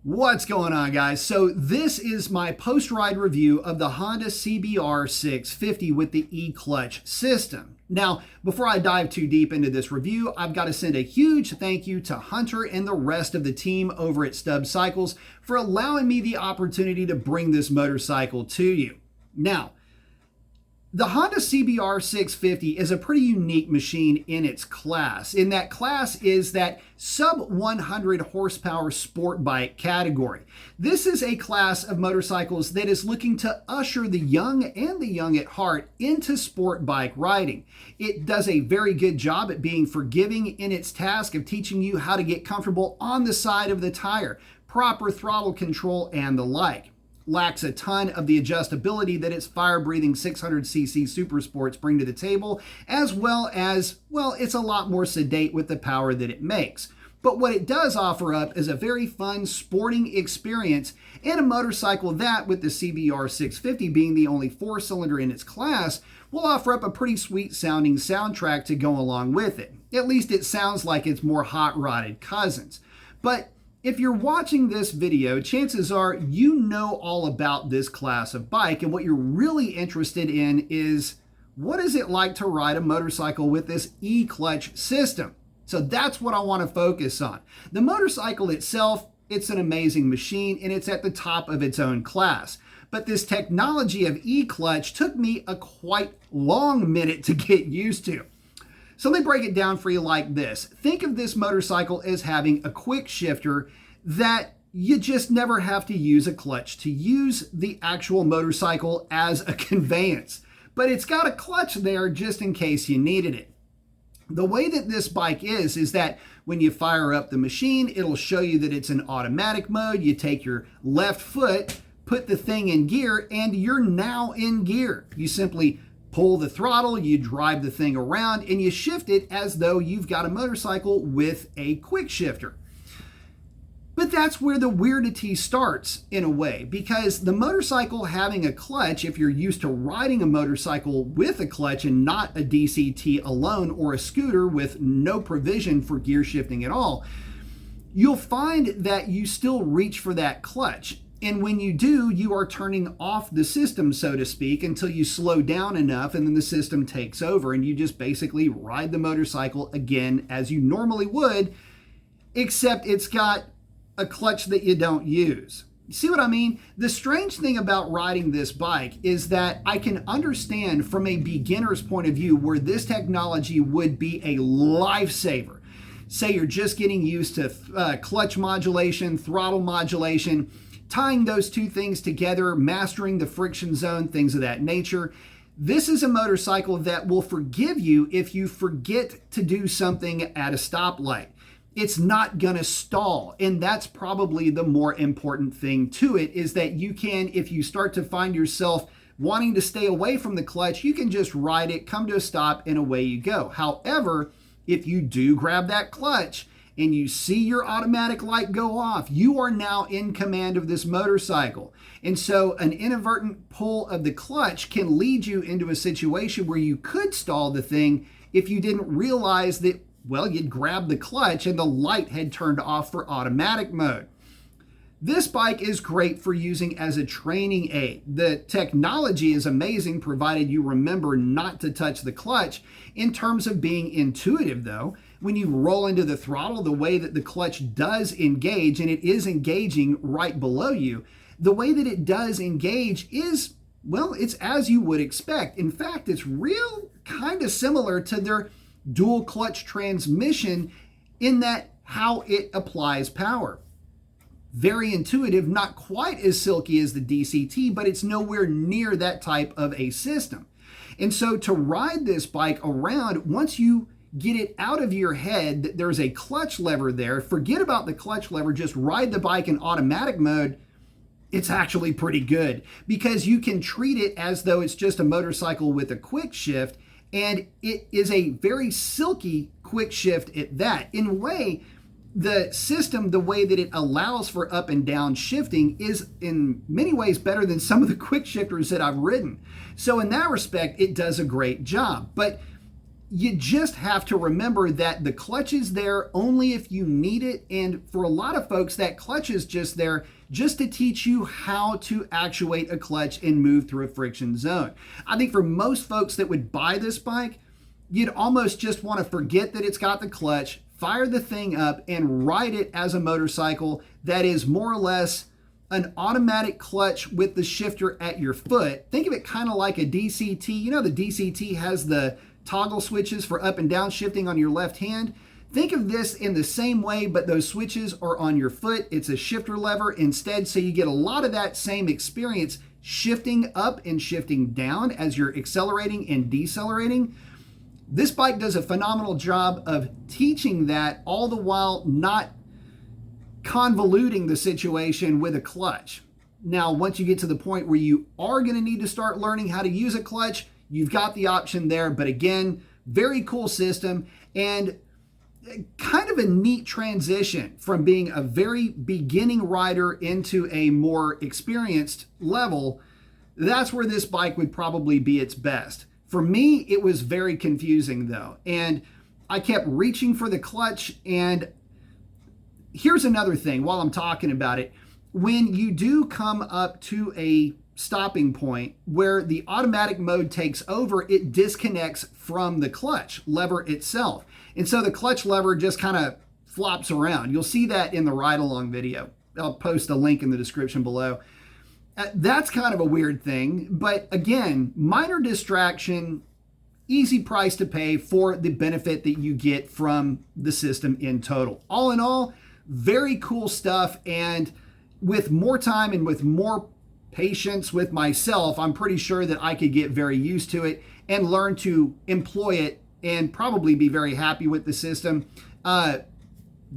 What's going on, guys? So this is my post-ride review of the Honda CBR 650 with the e-clutch system. Now, before I dive too deep into this review, I've got to send a huge thank you to Hunter and the rest of the team over at Stub Cycles for allowing me the opportunity to bring this motorcycle to you. Now, the Honda CBR 650 is a pretty unique machine in its class. In that class is that sub 100 horsepower sport bike category. This is a class of motorcycles that is looking to usher the young and the young at heart into sport bike riding. It does a very good job at being forgiving in its task of teaching you how to get comfortable on the side of the tire, proper throttle control, and the like. Lacks a ton of the adjustability that its fire-breathing 600cc Super Sports bring to the table, as well as, well, it's a lot more sedate with the power that it makes. But what it does offer up is a very fun sporting experience and a motorcycle that, with the CBR 650 being the only four-cylinder in its class, will offer up a pretty sweet sounding soundtrack to go along with it. At least it sounds like its more hot-rodded cousins. But if you're watching this video, chances are you know all about this class of bike, and what you're really interested in is what is it like to ride a motorcycle with this e-clutch system? So that's what I want to focus on. The motorcycle itself, it's an amazing machine and it's at the top of its own class. But this technology of e-clutch took me a quite long minute to get used to. So let me break it down for you like this. Think of this motorcycle as having a quick shifter that you just never have to use a clutch to use the actual motorcycle as a conveyance. But it's got a clutch there just in case you needed it. The way that this bike is that when you fire up the machine, it'll show you that it's in automatic mode. You take your left foot, put the thing in gear, and you're now in gear. You simply pull the throttle, you drive the thing around, and you shift it as though you've got a motorcycle with a quick shifter. But that's where the weirdity starts in a way, because the motorcycle having a clutch, if you're used to riding a motorcycle with a clutch and not a DCT alone or a scooter with no provision for gear shifting at all, you'll find that you still reach for that clutch. And when you do, you are turning off the system, so to speak, until you slow down enough and then the system takes over and you just basically ride the motorcycle again as you normally would, except it's got a clutch that you don't use. See what I mean? The strange thing about riding this bike is that I can understand from a beginner's point of view where this technology would be a lifesaver. Say you're just getting used to clutch modulation, throttle modulation, tying those two things together, mastering the friction zone, things of that nature. This is a motorcycle that will forgive you if you forget to do something at a stoplight. It's not gonna stall, and that's probably the more important thing to it, is that you can, if you start to find yourself wanting to stay away from the clutch, you can just ride it, come to a stop, and away you go. However, if you do grab that clutch and you see your automatic light go off, you are now in command of this motorcycle. And so an inadvertent pull of the clutch can lead you into a situation where you could stall the thing if you didn't realize that, well, you'd grabbed the clutch and the light had turned off for automatic mode. This bike is great for using as a training aid. The technology is amazing provided you remember not to touch the clutch. In terms of being intuitive though, when you roll into the throttle, the way that the clutch does engage, and it is engaging right below you, the way that it does engage is, well, it's as you would expect. In fact, it's real kind of similar to their dual clutch transmission in that how it applies power. Very intuitive, not quite as silky as the DCT, but it's nowhere near that type of a system. And so to ride this bike around, once you get it out of your head that there's a clutch lever there, forget about the clutch lever, just ride the bike in automatic mode, it's actually pretty good because you can treat it as though it's just a motorcycle with a quick shift, and it is a very silky quick shift at that. In a way, the system, the way that it allows for up and down shifting, is in many ways better than some of the quick shifters that I've ridden. So in that respect, it does a great job. But you just have to remember that the clutch is there only if you need it. And for a lot of folks, that clutch is just there just to teach you how to actuate a clutch and move through a friction zone. I think for most folks that would buy this bike, you'd almost just want to forget that it's got the clutch, fire the thing up, and ride it as a motorcycle that is more or less an automatic clutch with the shifter at your foot. Think of it kind of like a DCT. You know, the DCT has the toggle switches for up and down shifting on your left hand. Think of this in the same way, but those switches are on your foot. It's a shifter lever instead, so you get a lot of that same experience shifting up and shifting down as you're accelerating and decelerating. This bike does a phenomenal job of teaching that, all the while not convoluting the situation with a clutch. Now, once you get to the point where you are going to need to start learning how to use a clutch, you've got the option there. But again, very cool system and kind of a neat transition from being a very beginning rider into a more experienced level. That's where this bike would probably be its best. For me, it was very confusing though. And I kept reaching for the clutch. And here's another thing while I'm talking about it. When you do come up to a stopping point where the automatic mode takes over, it disconnects from the clutch lever itself. And so the clutch lever just kind of flops around. You'll see that in the ride-along video. I'll post a link in the description below. That's kind of a weird thing, but again, minor distraction, easy price to pay for the benefit that you get from the system in total. All in all, very cool stuff, and with more time and with more patience with myself, I'm pretty sure that I could get very used to it and learn to employ it and probably be very happy with the system.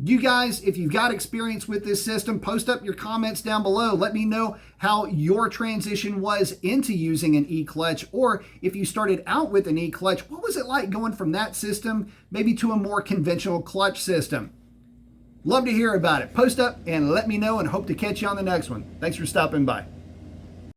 You guys, if you've got experience with this system, post up your comments down below. Let me know how your transition was into using an e-clutch, or if you started out with an e-clutch, what was it like going from that system maybe to a more conventional clutch system? Love to hear about it. Post up and let me know, and hope to catch you on the next one. Thanks for stopping by.